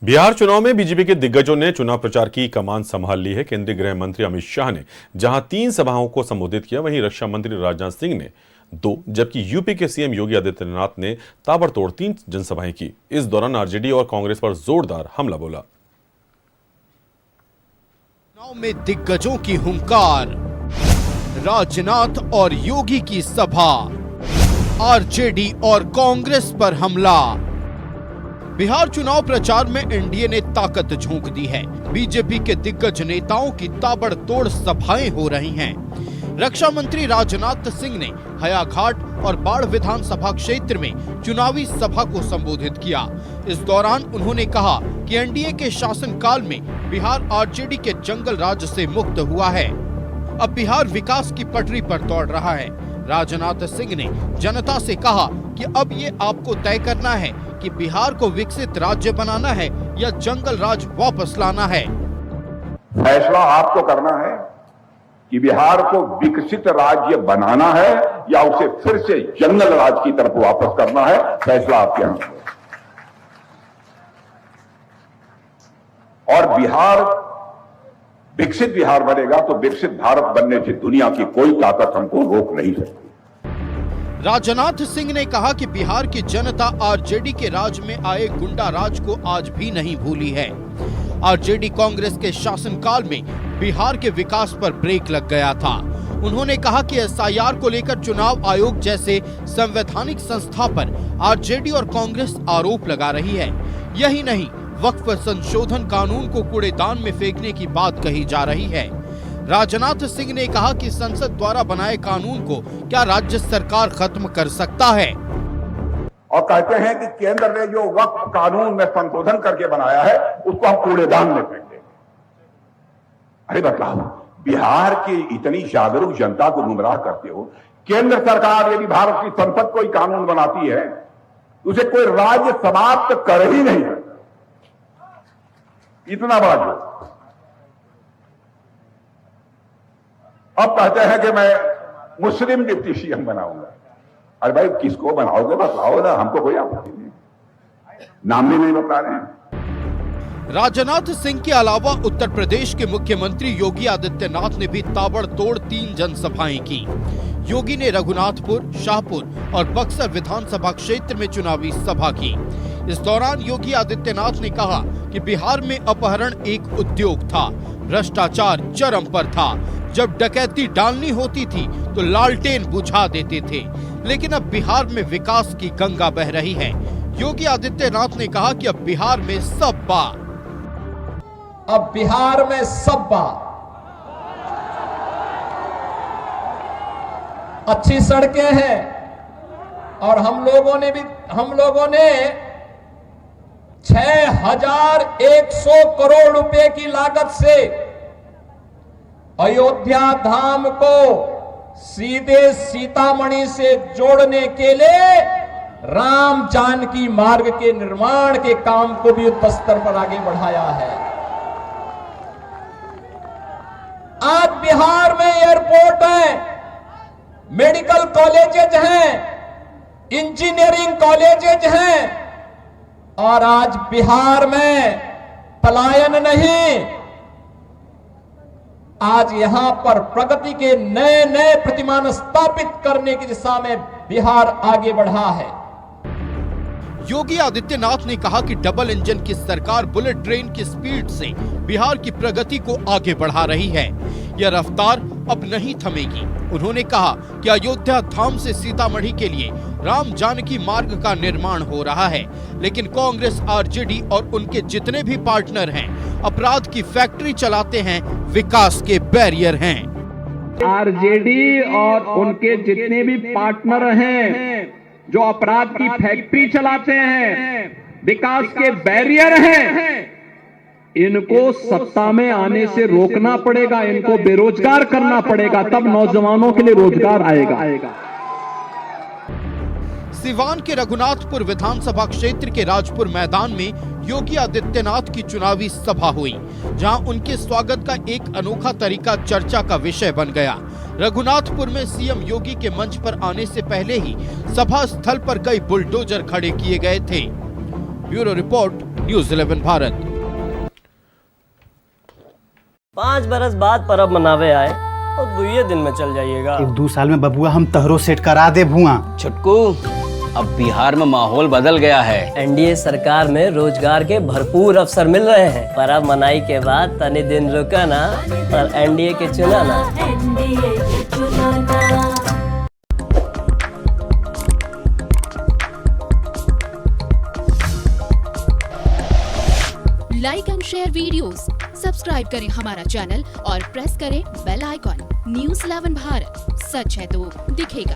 बिहार चुनाव में बीजेपी के दिग्गजों ने चुनाव प्रचार की कमान संभाल ली है। केंद्रीय गृह मंत्री अमित शाह ने जहां 3 सभाओं को संबोधित किया, वहीं रक्षा मंत्री राजनाथ सिंह ने 2, जबकि यूपी के सीएम योगी आदित्यनाथ ने ताबड़तोड़ 3 जनसभाएं की। इस दौरान आरजेडी और कांग्रेस पर जोरदार हमला बोला। चुनाव में दिग्गजों की हुंकार, राजनाथ और योगी की सभा, आरजेडी और कांग्रेस पर हमला। बिहार चुनाव प्रचार में एनडीए ने ताकत झोंक दी है। बीजेपी के दिग्गज नेताओं की ताबड़तोड़ सभाएं हो रही हैं। रक्षा मंत्री राजनाथ सिंह ने हयाघाट और बाढ़ विधानसभा क्षेत्र में चुनावी सभा को संबोधित किया। इस दौरान उन्होंने कहा कि एनडीए के शासनकाल में बिहार आरजेडी के जंगल राज से मुक्त हुआ है। अब बिहार विकास की पटरी पर दौड़ रहा है। राजनाथ सिंह ने जनता से कहा कि अब ये आपको तय करना है कि बिहार को विकसित राज्य बनाना है या जंगल राज वापस लाना है। फैसला आपको करना है कि बिहार को विकसित राज्य बनाना है या उसे फिर से जंगल राज की तरफ वापस करना है। फैसला आपके हाथ में। और बिहार विकसित बिहार बनेगा तो विकसित भारत बनने से दुनिया की कोई ताकत हमको रोक नहीं सकती। राजनाथ सिंह ने कहा कि बिहार की जनता आरजेडी के राज में आए गुंडा राज को आज भी नहीं भूली है। आरजेडी कांग्रेस के शासनकाल में बिहार के विकास पर ब्रेक लग गया था। उन्होंने कहा कि एसआईआर को लेकर चुनाव आयोग जैसे संवैधानिक संस्था पर आरजेडी और कांग्रेस आरोप लगा रही है। यही नहीं, वक्फ संशोधन कानून को कूड़ेदान में फेंकने की बात कही जा रही है। राजनाथ सिंह ने कहा कि संसद द्वारा बनाए कानून को क्या राज्य सरकार खत्म कर सकता है? और कहते हैं कि केंद्र ने जो वक्फ कानून में संशोधन करके बनाया है उसको हम कूड़ेदान में फेंक देंगे। अरे बताओ, बिहार की इतनी जागरूक जनता को गुमराह करते हो। केंद्र सरकार यदि भारत की संसद कोई कानून बनाती है उसे कोई राज्य समाप्त कर ही नहीं है। इतना बड़ा जो अब कहते हैं कि मैं मुस्लिम डिप्टी सीएम बनाऊंगा। अरे भाई, किसको बनाओगे बताओ ना, हमको कोई आपत्ति नहीं, नाम भी नहीं बता रहे हैं। राजनाथ सिंह के अलावा उत्तर प्रदेश के मुख्यमंत्री योगी आदित्यनाथ ने भी ताबड़तोड़ 3 जनसभाएं की। योगी ने रघुनाथपुर, शाहपुर और बक्सर विधानसभा क्षेत्र में चुनावी सभा की। इस दौरान योगी आदित्यनाथ ने कहा कि बिहार में अपहरण एक उद्योग था, भ्रष्टाचार चरम पर था। जब डकैती डालनी होती थी तो लालटेन बुझा देते थे, लेकिन अब बिहार में विकास की गंगा बह रही है। योगी आदित्यनाथ ने कहा कि अब बिहार में सब बा। अब बिहार में सब बा। अच्छी सड़कें हैं और हम लोगों ने 6100 करोड़ रुपए की लागत से अयोध्या धाम को सीधे सीतामढ़ी से जोड़ने के लिए राम जानकी मार्ग के निर्माण के काम को भी युद्ध स्तर पर आगे बढ़ाया है। आज बिहार में एयरपोर्ट है, मेडिकल कॉलेजेज हैं, इंजीनियरिंग कॉलेजेज हैं और आज बिहार में पलायन नहीं, आज यहां पर प्रगति के नए नए प्रतिमान स्थापित करने की दिशा में बिहार आगे बढ़ा है। योगी आदित्यनाथ ने कहा कि डबल इंजन की सरकार बुलेट ट्रेन की स्पीड से बिहार की प्रगति को आगे बढ़ा रही है। यह रफ्तार अब नहीं थमेगी। उन्होंने कहा कि अयोध्या धाम से सीतामढ़ी के लिए राम जानकी मार्ग का निर्माण हो रहा है, लेकिन कांग्रेस, आरजेडी और उनके जितने भी पार्टनर हैं अपराध की फैक्ट्री चलाते हैं, विकास के बैरियर हैं। आरजेडी और उनके जितने भी पार्टनर हैं जो अपराध की फैक्ट्री चलाते हैं, विकास के बैरियर हैं, इनको सत्ता में आने से रोकना पड़ेगा, इनको बेरोजगार करना पड़ेगा, तब नौजवानों के लिए रोजगार आएगा। सिवान के रघुनाथपुर विधानसभा क्षेत्र के राजपुर मैदान में योगी आदित्यनाथ की चुनावी सभा हुई, जहां उनके स्वागत का एक अनोखा तरीका चर्चा का विषय बन गया। रघुनाथपुर में सीएम योगी के मंच पर आने से पहले ही सभा स्थल पर कई बुलडोजर खड़े किए गए थे। Bureau report, news 11 Bharat. 5 बरस बाद परब मनावे आए और 2 दिन में चल जाइएगा। 1-2 साल में बबुआ हम तहरो सेट करा दे भुआ। छुटकू, अब बिहार में माहौल बदल गया है। एनडीए सरकार में रोजगार के भरपूर अवसर मिल रहे हैं। परब मनाई के बाद तनी दिन रुका ना और एनडीए के चुना ना। Like and share videos, subscribe करें हमारा चैनल और प्रेस करें बेल आइकॉन। न्यूज़ 11 भारत, सच है तो दिखेगा।